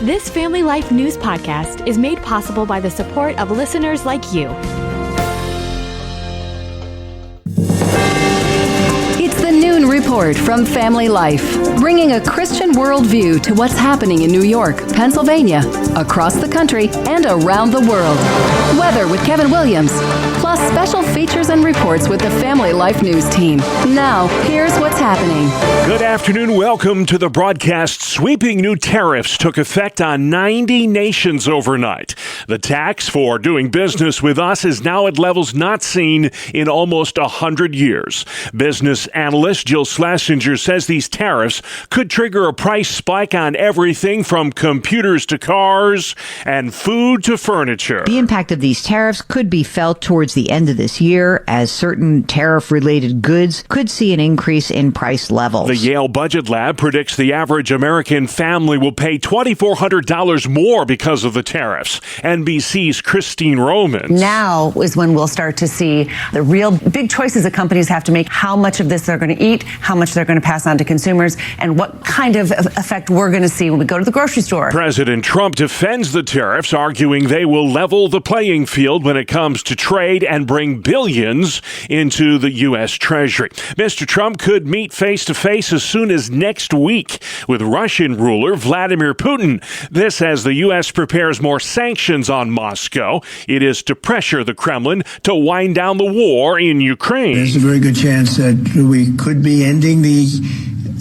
This Family Life News podcast is made possible by the support of listeners like you. It's the Noon Report from Family Life, bringing a Christian worldview to what's happening in New York, Pennsylvania, across the country, and around the world. Weather with Kevin Williams, plus special features and reports with the Family Life News team. Now, here's what's happening. Good afternoon. Welcome to the broadcast. Sweeping new tariffs took effect on 90 nations overnight. The tax for doing business with us is now at levels not seen in almost 100 years. Business analyst Jill Schlesinger says these tariffs could trigger a price spike on everything from computers to cars and food to furniture. The impact of these tariffs could be felt towards the end of this year as certain tariff-related goods could see an increase in price levels. The Yale Budget Lab predicts the average American family will pay $2,400 more because of the tariffs. NBC's Christine Romans. Now is when we'll start to see the real big choices that companies have to make, how much of this they're going to eat, how much they're going to pass on to consumers, and what kind of effect we're going to see when we go to the grocery store. President Trump defends the tariffs, arguing they will level the playing field when it comes to trade and bring billions into the U.S. Treasury. Mr. Trump could meet face-to-face as soon as next week with Russian ruler Vladimir Putin. This as the U.S. prepares more sanctions on Moscow. It is to pressure the Kremlin to wind down the war in Ukraine. There's a very good chance that we could be ending the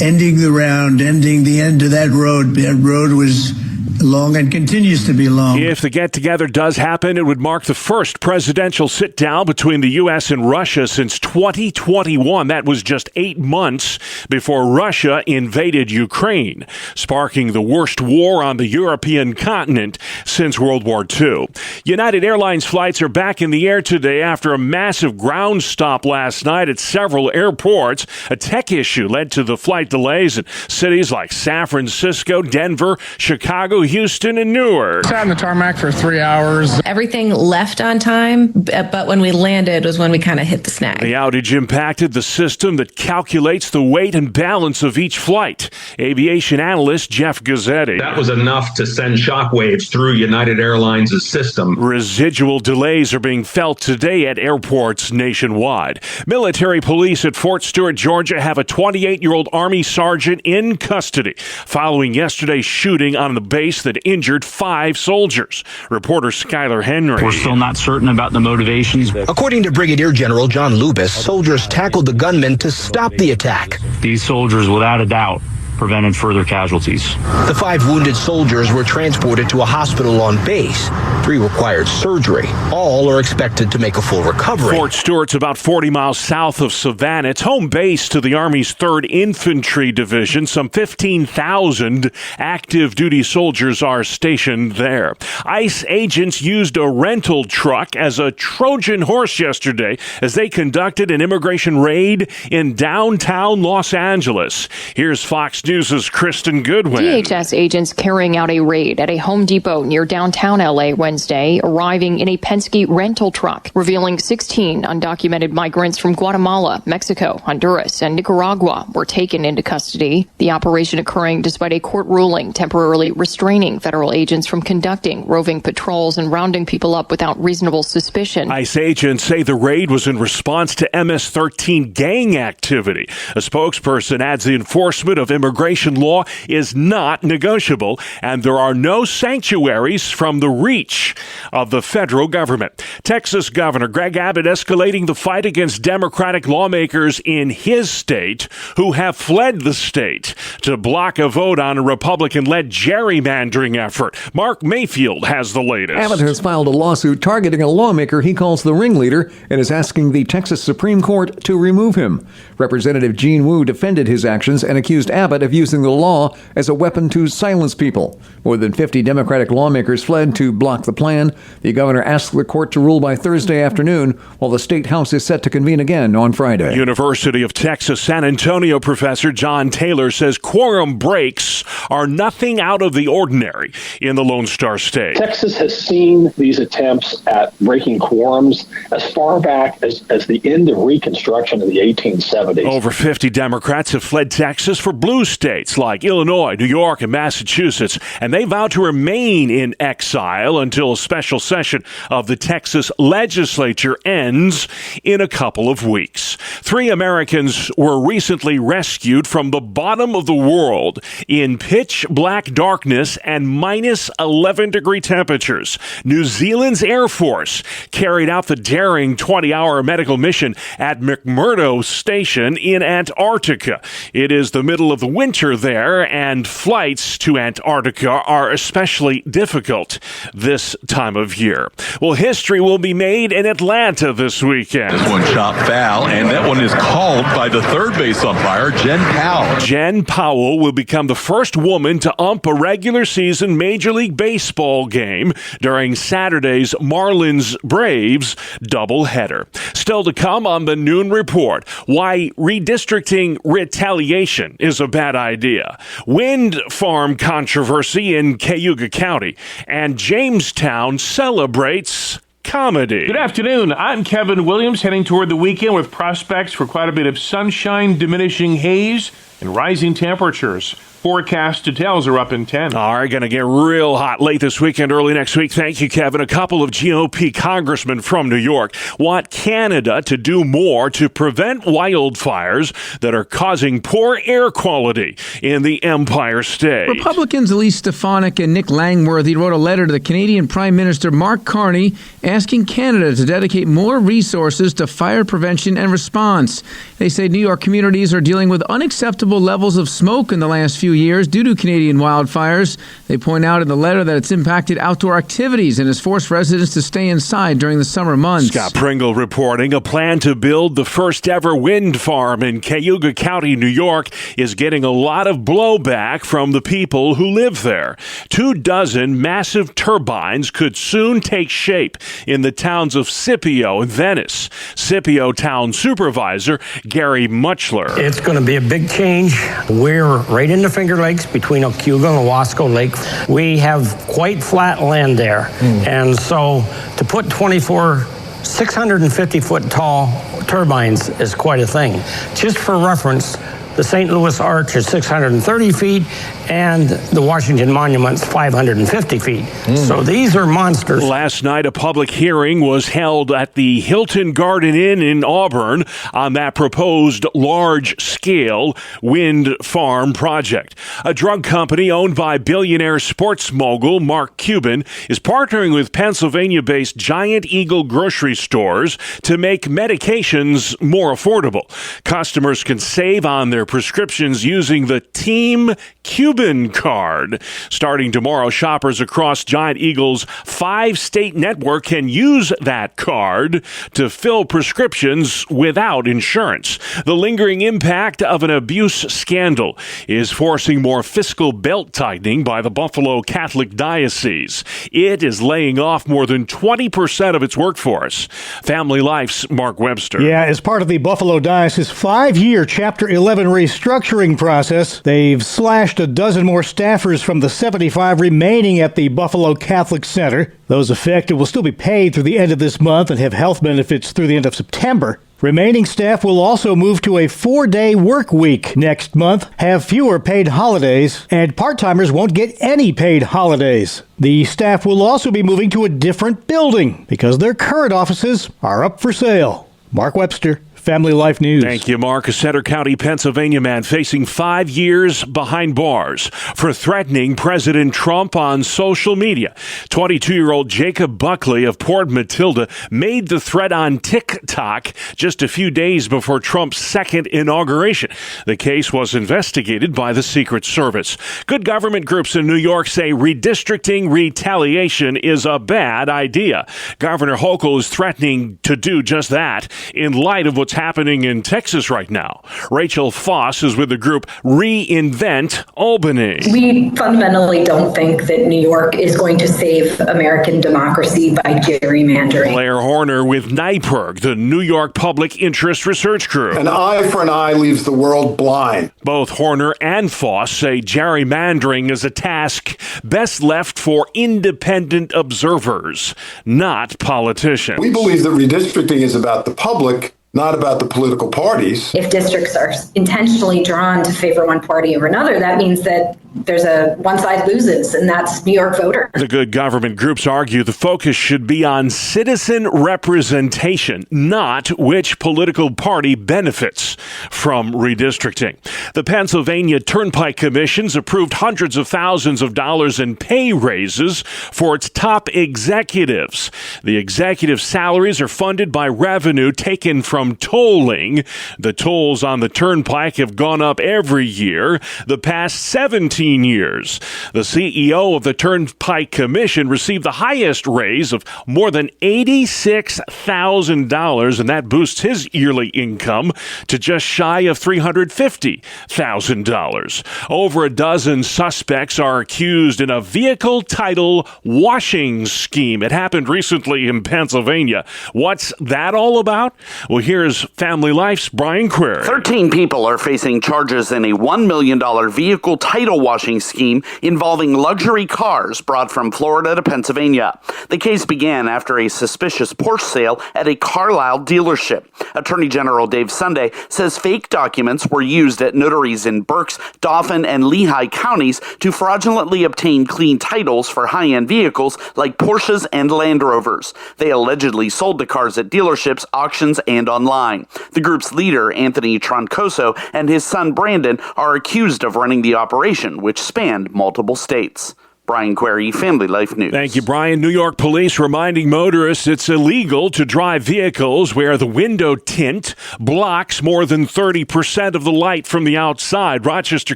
end of that road. That road was long and continues to be long. If the get-together does happen, it would mark the first presidential sit-down between the U.S. and Russia since 2021. That was just 8 months before Russia invaded Ukraine, sparking the worst war on the European continent since World War II. United Airlines flights are back in the air today after a massive ground stop last night at several airports. A tech issue led to the flight delays in cities like San Francisco, Denver, Chicago, Houston, and Newark. Sat on the tarmac for 3 hours. Everything left on time, but when we landed was when we kind of hit the snag. The outage impacted the system that calculates the weight and balance of each flight. Aviation analyst Jeff Gazzetti. That was enough to send shockwaves through United Airlines' system. Residual delays are being felt today at airports nationwide. Military police at Fort Stewart, Georgia, have a 28-year-old Army sergeant in custody following yesterday's shooting on the base that injured 5 soldiers. Reporter Skylar Henry. We're still not certain about the motivations. According to Brigadier General John Lubis, soldiers tackled the gunman to stop the attack. These soldiers, without a doubt, prevented further casualties. The 5 wounded soldiers were transported to a hospital on base. 3 required surgery. All are expected to make a full recovery. Fort Stewart's about 40 miles south of Savannah. It's home base to the Army's 3rd Infantry Division. Some 15,000 active duty soldiers are stationed there. ICE agents used a rental truck as a Trojan horse yesterday as they conducted an immigration raid in downtown Los Angeles. Here's Fox News' Kristen Goodwin. DHS agents carrying out a raid at a Home Depot near downtown L.A. Wednesday, arriving in a Penske rental truck, revealing 16 undocumented migrants from Guatemala, Mexico, Honduras, and Nicaragua were taken into custody. The operation occurring despite a court ruling temporarily restraining federal agents from conducting roving patrols and rounding people up without reasonable suspicion. ICE agents say the raid was in response to MS-13 gang activity. A spokesperson adds the enforcement of immigration law is not negotiable, and there are no sanctuaries from the reach of the federal government. Texas Governor Greg Abbott escalating the fight against Democratic lawmakers in his state who have fled the state to block a vote on a Republican-led gerrymandering effort. Mark Mayfield has the latest. Abbott has filed a lawsuit targeting a lawmaker he calls the ringleader and is asking the Texas Supreme Court to remove him. Representative Gene Wu defended his actions and accused Abbott of using the law as a weapon to silence people. More than 50 Democratic lawmakers fled to block the plan. The governor asked the court to rule by Thursday afternoon, while the state house is set to convene again on Friday. University of Texas San Antonio professor John Taylor says quorum breaks are nothing out of the ordinary in the Lone Star State. Texas has seen these attempts at breaking quorums as far back as the end of Reconstruction in the 1870s. Over 50 Democrats have fled Texas for blue states like Illinois, New York, and Massachusetts, and they vow to remain in exile until a special session of the Texas legislature ends in a couple of weeks. 3 Americans were recently rescued from the bottom of the world in pitch black darkness and minus 11-degree temperatures. New Zealand's Air Force carried out the daring 20-hour medical mission at McMurdo Station in Antarctica. It is the middle of the winter there, and flights to Antarctica are especially difficult this time of year. Well, history will be made in Atlanta this weekend. This one chopped foul, and that one is called by the third base umpire, Jen Powell. Jen Powell will become the first woman to ump a regular season Major League Baseball game during Saturday's Marlins-Braves doubleheader. Still to come on the Noon Report, why redistricting retaliation is a bad idea, wind farm controversy in Cayuga County, and Jamestown celebrates comedy. Good afternoon. I'm Kevin Williams, heading toward the weekend with prospects for quite a bit of sunshine, diminishing haze, and rising temperatures. Forecast details are up in 10. All right, going to get real hot late this weekend, early next week. Thank you, Kevin. A couple of GOP congressmen from New York want Canada to do more to prevent wildfires that are causing poor air quality in the Empire State. Republicans Elise Stefanik and Nick Langworthy wrote a letter to the Canadian Prime Minister Mark Carney asking Canada to dedicate more resources to fire prevention and response. They say New York communities are dealing with unacceptable levels of smoke in the last few years due to Canadian wildfires. They point out in the letter that it's impacted outdoor activities and has forced residents to stay inside during the summer months. Scott Pringle reporting a plan to build the first ever wind farm in Cayuga County, New York is getting a lot of blowback from the people who live there. 24 massive turbines could soon take shape in the towns of Scipio and Venice. Scipio Town Supervisor Gary Muchler. It's going to be a big change. We're right in the Finger Lakes between Ocuga and Owasco Lake. We have quite flat land there. And so to put 24 650-foot tall turbines is quite a thing. Just for reference, the St. Louis Arch is 630 feet, and the Washington Monument's 550 feet. So these are monsters. Last night, a public hearing was held at the Hilton Garden Inn in Auburn on that proposed large-scale wind farm project. A drug company owned by billionaire sports mogul Mark Cuban is partnering with Pennsylvania-based Giant Eagle grocery stores to make medications more affordable. Customers can save on their prescriptions using the Team Cuban card. Starting tomorrow, shoppers across Giant Eagle's 5-state network can use that card to fill prescriptions without insurance. The lingering impact of an abuse scandal is forcing more fiscal belt-tightening by the Buffalo Catholic Diocese. It is laying off more than 20% of its workforce. Family Life's Mark Webster. Yeah, as part of the Buffalo Diocese 5-year Chapter 11 restructuring process, they've slashed a dozen more staffers from the 75 remaining at the Buffalo Catholic Center. Those affected will still be paid through the end of this month and have health benefits through the end of September. Remaining staff will also move to a 4-day work week next month, have fewer paid holidays, and part-timers won't get any paid holidays. The staff will also be moving to a different building because their current offices are up for sale. Mark Webster, Family Life News. Thank you, Mark. A Center County, Pennsylvania man facing 5 years behind bars for threatening President Trump on social media. 22-year-old Jacob Buckley of Port Matilda made the threat on TikTok just a few days before Trump's second inauguration. The case was investigated by the Secret Service. Good government groups in New York say redistricting retaliation is a bad idea. Governor Hochul is threatening to do just that in light of what's happening in Texas right now. Rachel Foss is with the group Reinvent Albany. We fundamentally don't think that New York is going to save American democracy by gerrymandering. Blair Horner with NYPIRG, the New York Public Interest Research Group. An eye for an eye leaves the world blind. Both Horner and Foss say gerrymandering is a task best left for independent observers, not politicians. We believe that redistricting is about the public not about the political parties. If districts are intentionally drawn to favor one party or another, that means that there's a one side loses, and that's New York voters. The good government groups argue the focus should be on citizen representation, not which political party benefits from redistricting. The Pennsylvania Turnpike Commission's approved hundreds of thousands of dollars in pay raises for its top executives. The executive salaries are funded by revenue taken from tolling. The tolls on the Turnpike have gone up every year the past 17 years. The CEO of the Turnpike Commission received the highest raise of more than $86,000, and that boosts his yearly income to just shy of $350,000. Over a dozen suspects are accused in a vehicle title washing scheme. It happened recently in Pennsylvania. What's that all about? Well, here's Family Life's Brian Query. 13 people are facing charges in a $1 million vehicle title washing scheme involving luxury cars brought from Florida to Pennsylvania. The case began after a suspicious Porsche sale at a Carlisle dealership. Attorney General Dave Sunday says fake documents were used at notaries in Berks, Dauphin, and Lehigh counties to fraudulently obtain clean titles for high-end vehicles like Porsches and Land Rovers. They allegedly sold the cars at dealerships, auctions, and online. The group's leader, Anthony Troncoso, and his son Brandon are accused of running the operation, which spanned multiple states. Brian Query, Family Life News. Thank you, Brian. New York police reminding motorists it's illegal to drive vehicles where the window tint blocks more than 30% of the light from the outside. Rochester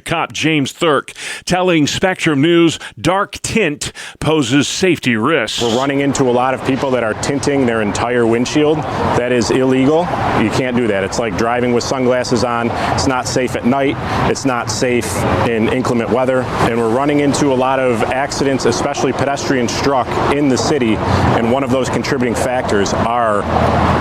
cop James Thurk telling Spectrum News dark tint poses safety risks. We're running into a lot of people that are tinting their entire windshield. That is illegal. You can't do that. It's like driving with sunglasses on. It's not safe at night. It's not safe in inclement weather. And we're running into a lot of accidents, especially pedestrian struck in the city, and one of those contributing factors are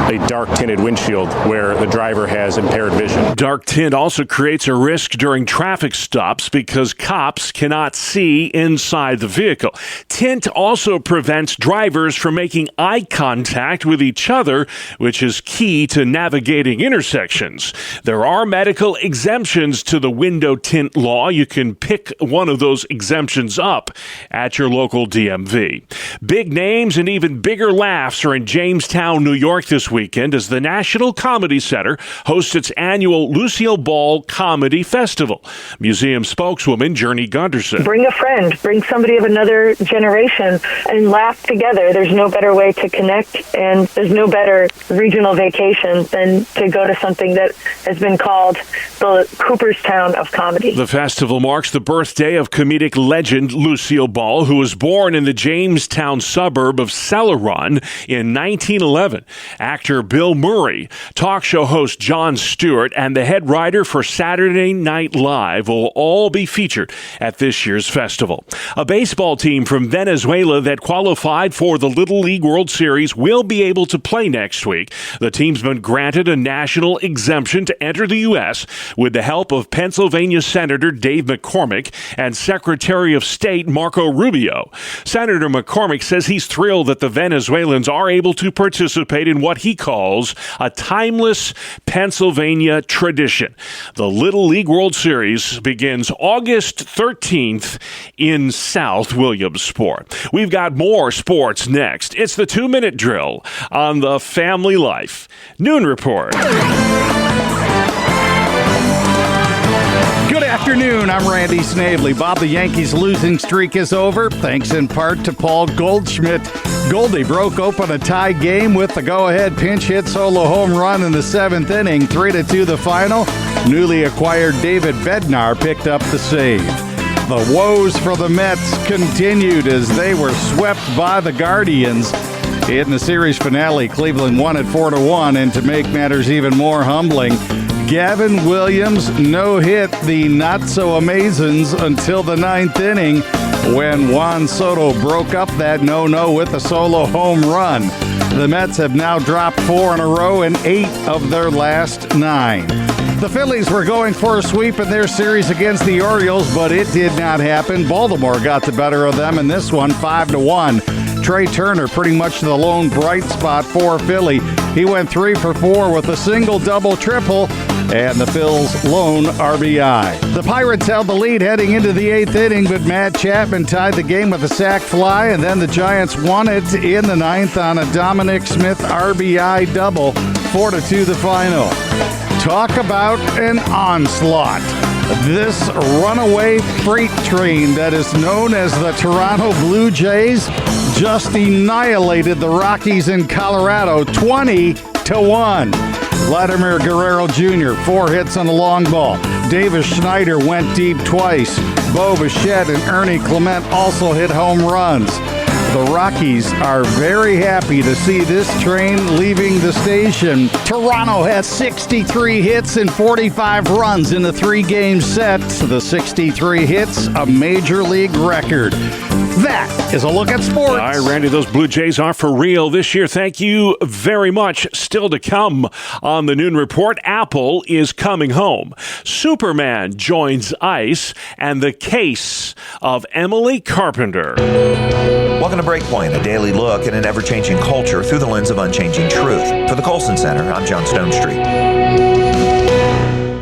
a dark tinted windshield where the driver has impaired vision. Dark tint also creates a risk during traffic stops because cops cannot see inside the vehicle. Tint also prevents drivers from making eye contact with each other, which is key to navigating intersections. There are medical exemptions to the window tint law. You can pick one of those exemptions up at your local DMV. Big names and even bigger laughs are in Jamestown, New York this weekend as the National Comedy Center hosts its annual Lucille Ball Comedy Festival. Museum spokeswoman Journey Gunderson. Bring a friend, bring somebody of another generation and laugh together. There's no better way to connect, and there's no better regional vacation than to go to something that has been called the Cooperstown of comedy. The festival marks the birthday of comedic legend Lucille Ball, who was born in the Jamestown suburb of Celeron in 1911. Actor Bill Murray, talk show host Jon Stewart, and the head writer for Saturday Night Live will all be featured at this year's festival. A baseball team from Venezuela that qualified for the Little League World Series will be able to play next week. The team's been granted a national exemption to enter the U.S. with the help of Pennsylvania Senator Dave McCormick and Secretary of State Marco Rubio. Senator McCormick says he's thrilled that the Venezuelans are able to participate in what he calls a timeless Pennsylvania tradition. The Little League World Series begins August 13th in South Williamsport. We've got more sports next. It's the 2-minute drill on the Family Life Noon Report. Good afternoon, I'm Randy Snavely. Bob, the Yankees' losing streak is over, thanks in part to Paul Goldschmidt. Goldie broke open a tie game with the go-ahead pinch hit solo home run in the 7th inning, 3-2 the final. Newly acquired David Bednar picked up the save. The woes for the Mets continued as they were swept by the Guardians. In the series finale, Cleveland won at 4-1, and to make matters even more humbling, Gavin Williams no-hit the not-so-amazons until the 9th inning. when Juan Soto broke up that no-no with a solo home run. The Mets have now dropped 4 in a row in 8 of their last 9. The Phillies were going for a sweep in their series against the Orioles, but it did not happen. Baltimore got the better of them in this one, 5-1. Trey Turner pretty much the lone bright spot for Philly. He went 3 for 4 with a single, double, triple, and the Phils' lone RBI. The Pirates held the lead heading into the 8th inning, but Matt Chapman tied the game with a sac fly, and then the Giants won it in the 9th on a Dominic Smith RBI double. 4-2 the final. Talk about an onslaught. This runaway freight train that is known as the Toronto Blue Jays just annihilated the Rockies in Colorado 20-1. Vladimir Guerrero Jr., 4 hits on the long ball. Davis Schneider went deep twice. Bo Bichette and Ernie Clement also hit home runs. The Rockies are very happy to see this train leaving the station. Toronto has 63 hits and 45 runs in the 3-game set. The 63 hits, a major league record. That is a look at sports. All right, Randy, those Blue Jays are for real this year. Thank you very much. Still to come on the Noon Report, Apple is coming home. Superman joins ICE, and the case of Emily Carpenter. Welcome to Breakpoint, a daily look at an ever-changing culture through the lens of unchanging truth. For the Colson Center, I'm John Stonestreet.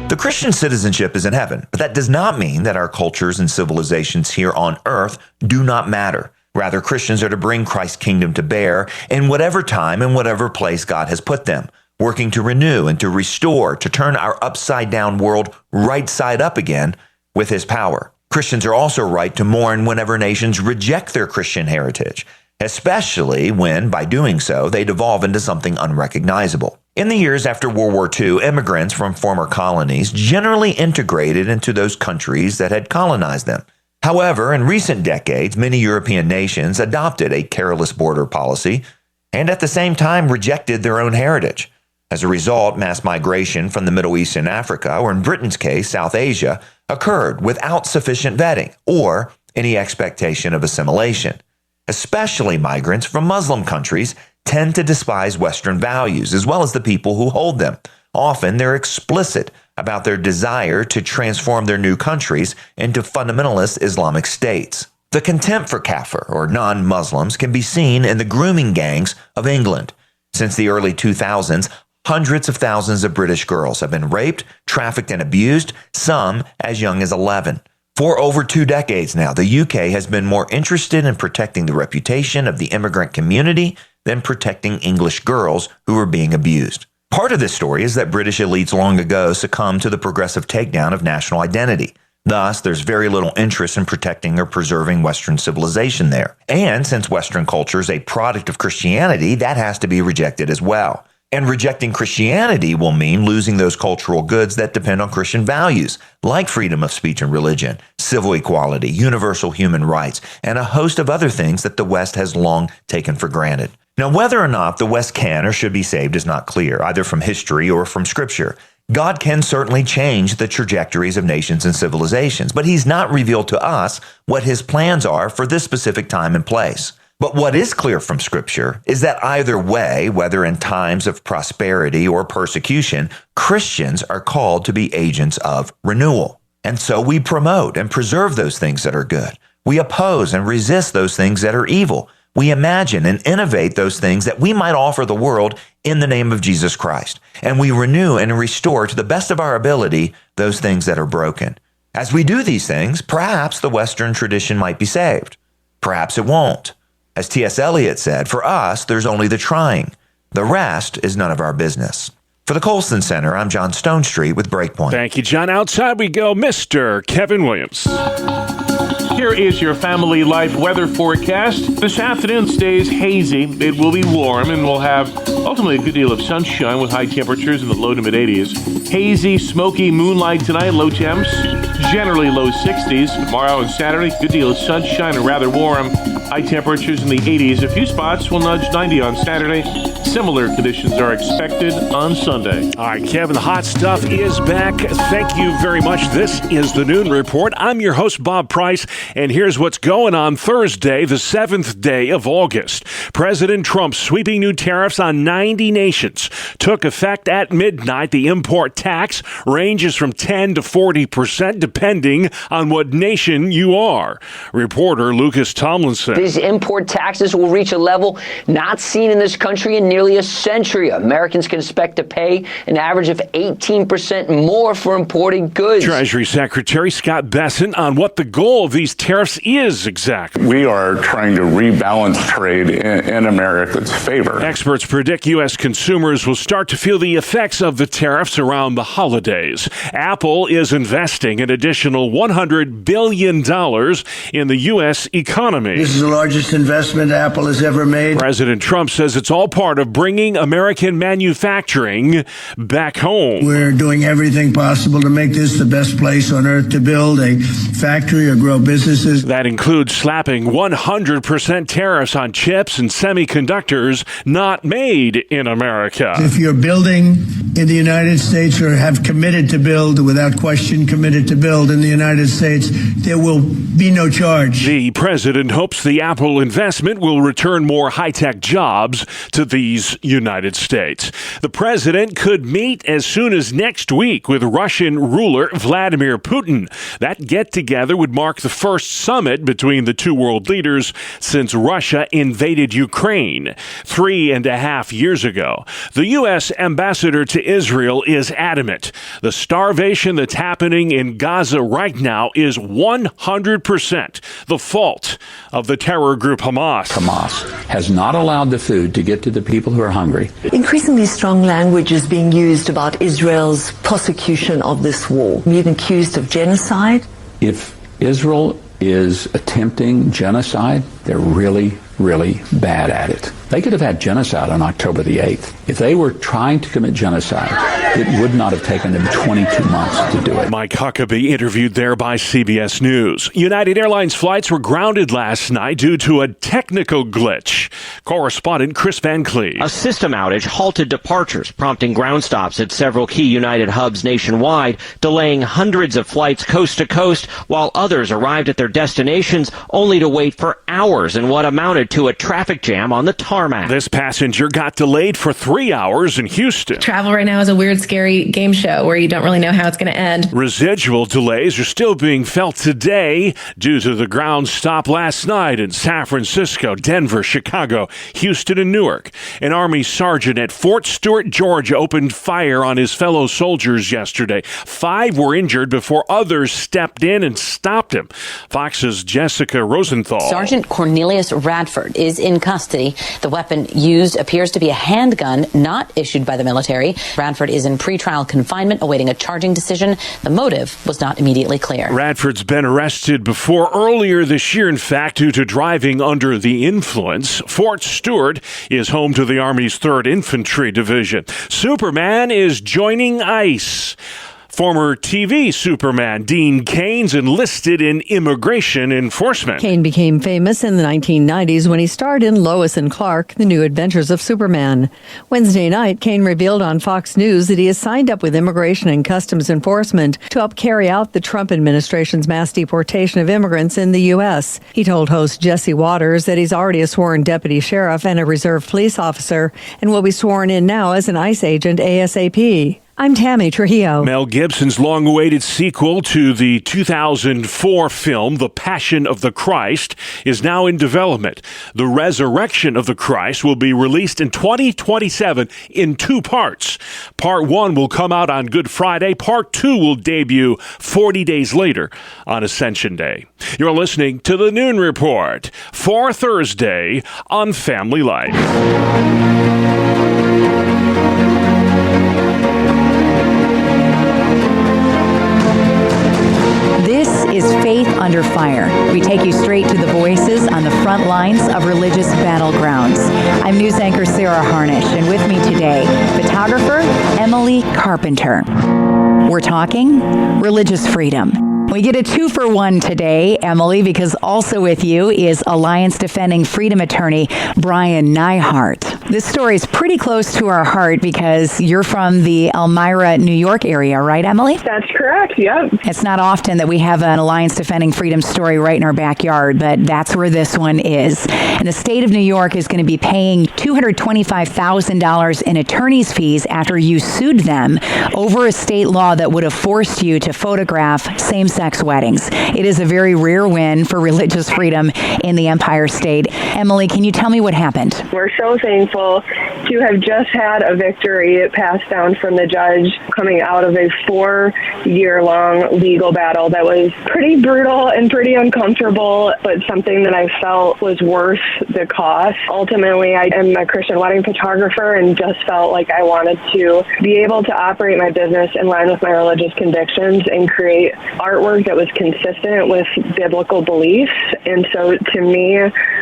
The Christian citizenship is in heaven, but that does not mean that our cultures and civilizations here on earth do not matter. Rather, Christians are to bring Christ's kingdom to bear in whatever time and whatever place God has put them, working to renew and to restore, to turn our upside-down world right side up again with his power. Christians are also right to mourn whenever nations reject their Christian heritage, especially when, by doing so, they devolve into something unrecognizable. In the years after World War II, immigrants from former colonies generally integrated into those countries that had colonized them. However, in recent decades, many European nations adopted a careless border policy and at the same time rejected their own heritage. As a result, mass migration from the Middle East and Africa, or in Britain's case, South Asia, occurred without sufficient vetting or any expectation of assimilation. Especially migrants from Muslim countries tend to despise Western values as well as the people who hold them. Often they're explicit about their desire to transform their new countries into fundamentalist Islamic states. The contempt for kafir, or non-Muslims, can be seen in the grooming gangs of England. Since the early 2000s, hundreds of thousands of British girls have been raped, trafficked, and abused, some as young as 11. For over 2 decades now, the UK has been more interested in protecting the reputation of the immigrant community than protecting English girls who were being abused. Part of this story is that British elites long ago succumbed to the progressive takedown of national identity. Thus, there's very little interest in protecting or preserving Western civilization there. And since Western culture is a product of Christianity, that has to be rejected as well. And rejecting Christianity will mean losing those cultural goods that depend on Christian values, like freedom of speech and religion, civil equality, universal human rights, and a host of other things that the West has long taken for granted. Now, whether or not the West can or should be saved is not clear, either from history or from Scripture. God can certainly change the trajectories of nations and civilizations, but he's not revealed to us what his plans are for this specific time and place. But what is clear from Scripture is that either way, whether in times of prosperity or persecution, Christians are called to be agents of renewal. And so we promote and preserve those things that are good. We oppose and resist those things that are evil. We imagine and innovate those things that we might offer the world in the name of Jesus Christ. And we renew and restore to the best of our ability those things that are broken. As we do these things, perhaps the Western tradition might be saved. Perhaps it won't. As T.S. Eliot said, for us, there's only the trying. The rest is none of our business. For the Colson Center, I'm John Stonestreet with Breakpoint. Thank you, John. Outside we go, Mr. Kevin Williams. Here is your family life weather forecast. This afternoon stays hazy. It will be warm, and we'll have ultimately a good deal of sunshine with high temperatures in the low to mid 80s. Hazy, smoky moonlight tonight, low temps Generally low 60s. Tomorrow and Saturday, good deal of sunshine and rather warm. High temperatures in the 80s. A few spots will nudge 90 on Saturday. Similar conditions are expected on Sunday. All right, Kevin, the hot stuff is back. Thank you very much. This is the Noon Report. I'm your host, Bob Price, and here's what's going on Thursday, the 7th day of August. President Trump's sweeping new tariffs on 90 nations took effect at midnight. The import tax ranges from 10 to 40%, depending on what nation you are. Reporter Lucas Tomlinson. These import taxes will reach a level not seen in this country in nearly a century. Americans can expect to pay an average of 18% more for imported goods. Treasury Secretary Scott Bessent on what the goal of these tariffs is exactly. We are trying to rebalance trade in America's favor. Experts predict U.S. consumers will start to feel the effects of the tariffs around the holidays. Apple is investing an additional $100 billion in the U.S. economy. This is the largest investment Apple has ever made. President Trump says it's all part of bringing American manufacturing back home. We're doing everything possible to make this the best place on earth to build a factory or grow businesses. That includes slapping 100% tariffs on chips and semiconductors not made in America. If you're building in the United States or have committed to build, without question committed to build in the United States, there will be no charge. The president hopes the Apple investment will return more high-tech jobs to these United States. The president could meet as soon as next week with Russian ruler Vladimir Putin. That get-together would mark the first summit between the two world leaders since Russia invaded Ukraine 3.5 years ago. The U.S. ambassador to Israel is adamant. The starvation that's happening in Gaza right now is 100% the fault of the terror group Hamas. Hamas has not allowed the food to get to the people who are hungry. Increasingly strong language is being used about Israel's prosecution of this war, being accused of genocide. If Israel is attempting genocide, they're really, really bad at it. They could have had genocide on October the 8th. If they were trying to commit genocide, it would not have taken them 22 months to do it. Mike Huckabee interviewed there by CBS News. United Airlines flights were grounded last night due to a technical glitch. Correspondent Chris Van Cleve. A system outage halted departures, prompting ground stops at several key United hubs nationwide, delaying hundreds of flights coast to coast, while others arrived at their destinations only to wait for hours in what amounted to a traffic jam on the tarmac. This passenger got delayed for 3 hours in Houston. Travel right now is a weird, scary game show where you don't really know how it's going to end. Residual delays are still being felt today due to the ground stop last night in San Francisco, Denver, Chicago, Houston, and Newark. An Army sergeant at Fort Stewart, Georgia, opened fire on his fellow soldiers yesterday. 5 were injured before others stepped in and stopped him. Fox's Jessica Rosenthal. Sergeant Cornelius Radford is in custody. The weapon used appears to be a handgun not issued by the military. Radford is in pretrial confinement awaiting a charging decision. The motive was not immediately clear. Radford's been arrested before earlier this year, in fact, due to driving under the influence. Fort Stewart is home to the Army's 3rd Infantry Division. Superman is joining ICE. Former TV Superman Dean Cain's enlisted in immigration enforcement. Cain became famous in the 1990s when he starred in Lois and Clark, The New Adventures of Superman. Wednesday night, Cain revealed on Fox News that he has signed up with Immigration and Customs Enforcement to help carry out the Trump administration's mass deportation of immigrants in the U.S. He told host Jesse Waters that he's already a sworn deputy sheriff and a reserve police officer and will be sworn in now as an ICE agent ASAP. I'm Tammy Trujillo. Mel Gibson's long-awaited sequel to the 2004 film The Passion of the Christ is now in development. The Resurrection of the Christ will be released in 2027 in 2 parts. Part 1 will come out on Good Friday. Part 2 will debut 40 days later on Ascension Day. You're listening to The Noon Report for Thursday on Family Life. This is Faith Under Fire. We take you straight to the voices on the front lines of religious battlegrounds. I'm news anchor Sarah Harnish, and with me today, photographer Emily Carpenter. We're talking religious freedom. We get a 2-for-1 today, Emily, because also with you is Alliance Defending Freedom attorney Brian Neihart. This story is pretty close to our heart because you're from the Elmira, New York area, right, Emily? That's correct, yep. It's not often that we have an Alliance Defending Freedom story right in our backyard, but that's where this one is. And the state of New York is going to be paying $225,000 in attorney's fees after you sued them over a state law that would have forced you to photograph same-sex weddings. It is a very rare win for religious freedom in the Empire State. Emily, can you tell me what happened? We're so thankful to have just had a victory passed down from the judge coming out of a 4-year-long legal battle that was pretty brutal and pretty uncomfortable, but something that I felt was worth the cost. Ultimately, I am a Christian wedding photographer and just felt like I wanted to be able to operate my business in line with my religious convictions and create artwork that was consistent with biblical beliefs. And so to me,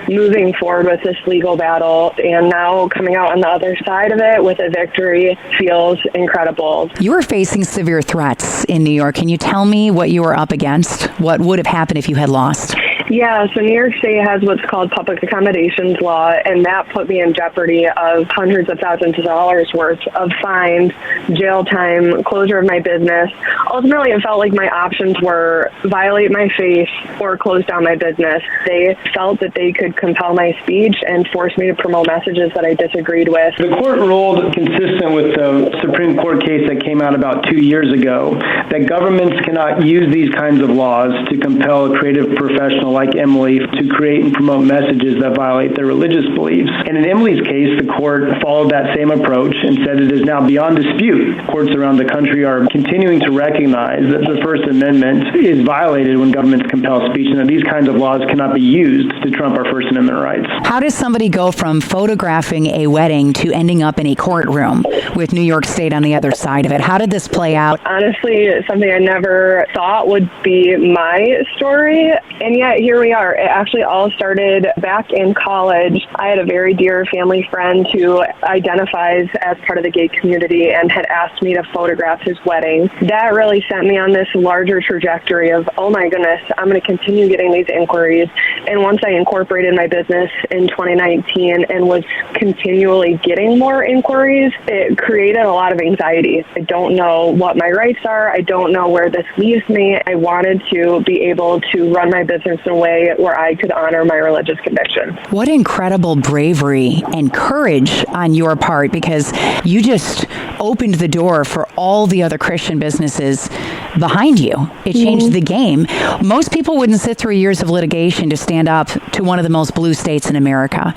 moving forward with this legal battle and now coming out on the other side of it with a victory feels incredible. You were facing severe threats in New York. Can you tell me what you were up against? What would have happened if you had lost? Yeah, so New York State has what's called public accommodations law, and that put me in jeopardy of hundreds of thousands of dollars worth of fines, jail time, closure of my business. Ultimately, it felt like my options were violate my faith or close down my business. They felt that they could compel my speech and force me to promote messages that I disagreed with. The court ruled, consistent with the Supreme Court case that came out about 2 years ago, that governments cannot use these kinds of laws to compel a creative professional like Emily to create and promote messages that violate their religious beliefs. And in Emily's case, the court followed that same approach and said it is now beyond dispute. Courts around the country are continuing to recognize that the First Amendment is violated when governments compel speech and that these kinds of laws cannot be used to trump our First Amendment rights. How does somebody go from photographing a wedding to ending up in a courtroom with New York State on the other side of it? How did this play out? Honestly, it's something I never thought would be my story, and yet here we are. It actually all started back in college. I had a very dear family friend who identifies as part of the gay community and had asked me to photograph his wedding. That really sent me on this larger trajectory of, oh my goodness, I'm going to continue getting these inquiries. And once I incorporated my business in 2019 and was continually getting more inquiries, it created a lot of anxiety. I don't know what my rights are. I don't know where this leaves me. I wanted to be able to run my business in a way where I could honor my religious convictions. What incredible bravery and courage on your part, because you just opened the door for all the other Christian businesses behind you. It changed the game. Most people wouldn't sit through years of litigation to stand up to one of the most blue states in America.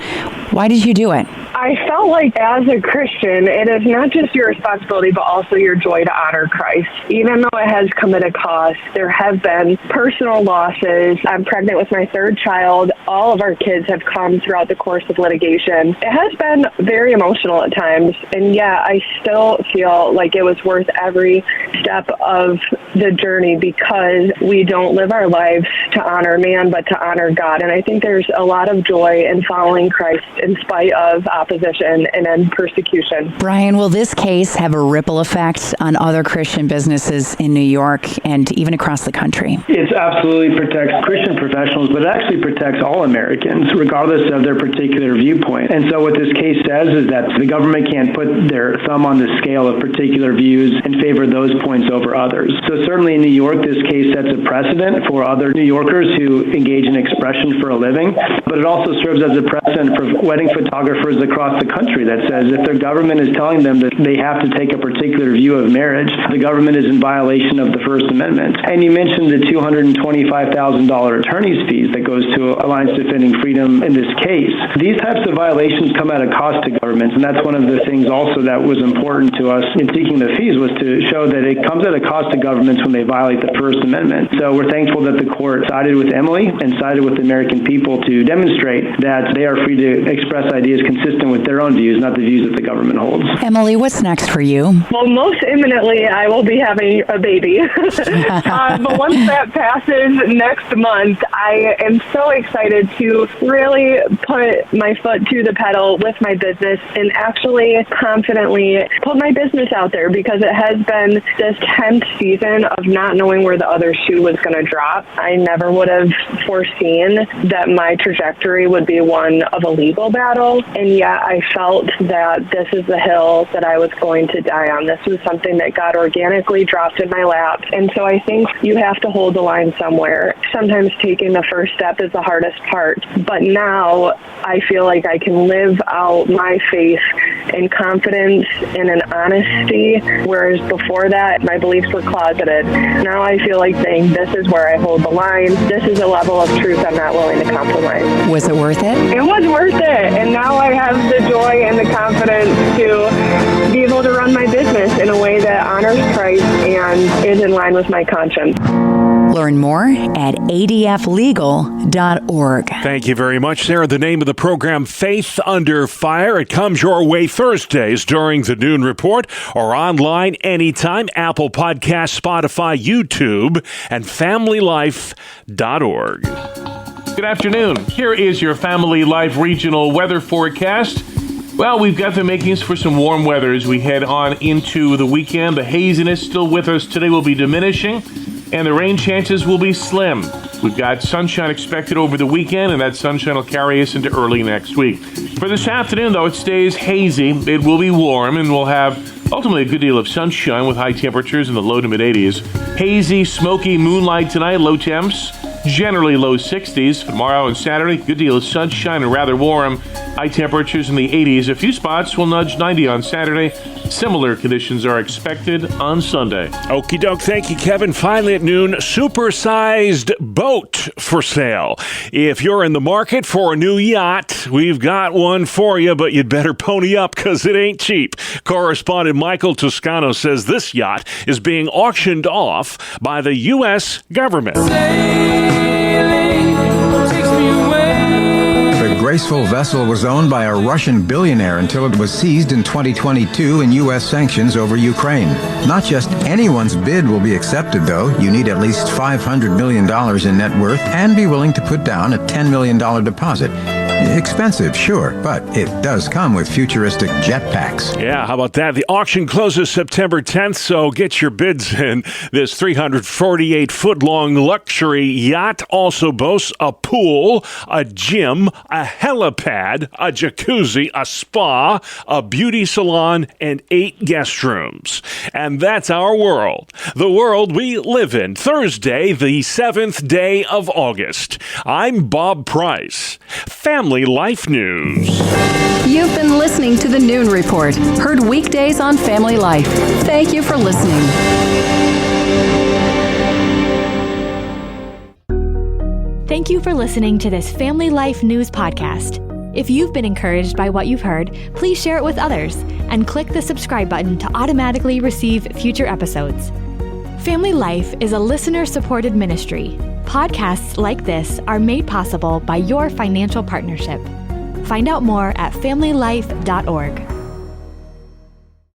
Why did you do it? I felt like as a Christian, it is not just your responsibility, but also your joy to honor Christ. Even though it has come at a cost, there have been personal losses. I'm pregnant with my third child. All of our kids have come throughout the course of litigation. It has been very emotional at times, and yet I still feel like it was worth every step of the journey because we don't live our lives to honor man, but to honor God. And I think there's a lot of joy in following Christ in spite of opposition and then persecution. Brian, will this case have a ripple effect on other Christian businesses in New York and even across the country? It absolutely protects Christian professionals, but it actually protects all Americans, regardless of their particular viewpoint. And so what this case says is that the government can't put their thumb on the scale of particular views and favor those points over others. So certainly in New York, this case sets a precedent for other New Yorkers who engage in expression for a living, but it also serves as a precedent for wedding photographers across the country that says if their government is telling them that they have to take a particular view of marriage, the government is in violation of the First Amendment. And you mentioned the $225,000 attorney's fees that goes to Alliance Defending Freedom in this case. These types of violations come at a cost to governments, and that's one of the things also that was important to us in seeking the fees was to show that it comes at a cost to governments when they violate the First Amendment. So we're thankful that the court sided with Emily and sided with the American people to demonstrate that they are free to express ideas consistent consistent with their own views, not the views that the government holds. Emily, what's next for you? Well, most imminently, I will be having a baby. But once that passes next month, I am so excited to really put my foot to the pedal with my business and actually confidently put my business out there, because it has been this 10th season of not knowing where the other shoe was going to drop. I never would have foreseen that my trajectory would be one of a legal battle, and yet I felt that this is the hill that I was going to die on. This was something that God organically dropped in my lap, and so I think you have to hold the line somewhere. Sometimes taking the first step is the hardest part, but now I feel like I can live out my faith in confidence and in honesty, whereas before that, my beliefs were closeted. Now I feel like saying, this is where I hold the line. This is a level of truth I'm not willing to compromise. Was it worth it? It was worth it, and now I have the joy and the confidence to be able to run my business in a way that honors Christ and is in line with my conscience. Learn more at adflegal.org. Thank you very much, Sarah. The name of the program, Faith Under Fire. It comes your way Thursdays during the Noon Report or online anytime. Apple Podcasts, Spotify, YouTube, and FamilyLife.org. Good afternoon. Here is your Family Life regional weather forecast. Well, we've got the makings for some warm weather as we head on into the weekend. The haziness still with us today will be diminishing, and the rain chances will be slim. We've got sunshine expected over the weekend, and that sunshine will carry us into early next week. For this afternoon, though, it stays hazy. It will be warm, and we'll have ultimately a good deal of sunshine with high temperatures in the low to mid-80s. Hazy, smoky moonlight tonight, low temps. Generally low 60s. Tomorrow and Saturday, good deal of sunshine and rather warm. High temperatures in the 80s. A few spots will nudge 90 on Saturday. Similar conditions are expected on Sunday. Okie doke. Thank you, Kevin. Finally at noon, supersized boat for sale. If you're in the market for a new yacht, we've got one for you, but you'd better pony up because it ain't cheap. Correspondent Michael Toscano says this yacht is being auctioned off by the U.S. government. The graceful vessel was owned by a Russian billionaire until it was seized in 2022 in U.S. sanctions over Ukraine. Not just anyone's bid will be accepted, though. You need at least $500 million in net worth and be willing to put down a $10 million deposit. Expensive, sure, but it does come with futuristic jetpacks. Yeah, how about that? The auction closes September 10th, so get your bids in. This 348-foot-long luxury yacht also boasts a pool, a gym, a helipad, a jacuzzi, a spa, a beauty salon, and 8 guest rooms. And that's our world, the world we live in. Thursday, the 7th day of August. I'm Bob Price. Family Life News. You've been listening to the Noon Report, heard weekdays on Family Life. Thank you for listening. Thank you for listening to this Family Life News podcast. If you've been encouraged by what you've heard, please share it with others and click the subscribe button to automatically receive future episodes. Family Life is a listener-supported ministry. Podcasts like this are made possible by your financial partnership. Find out more at familylife.org.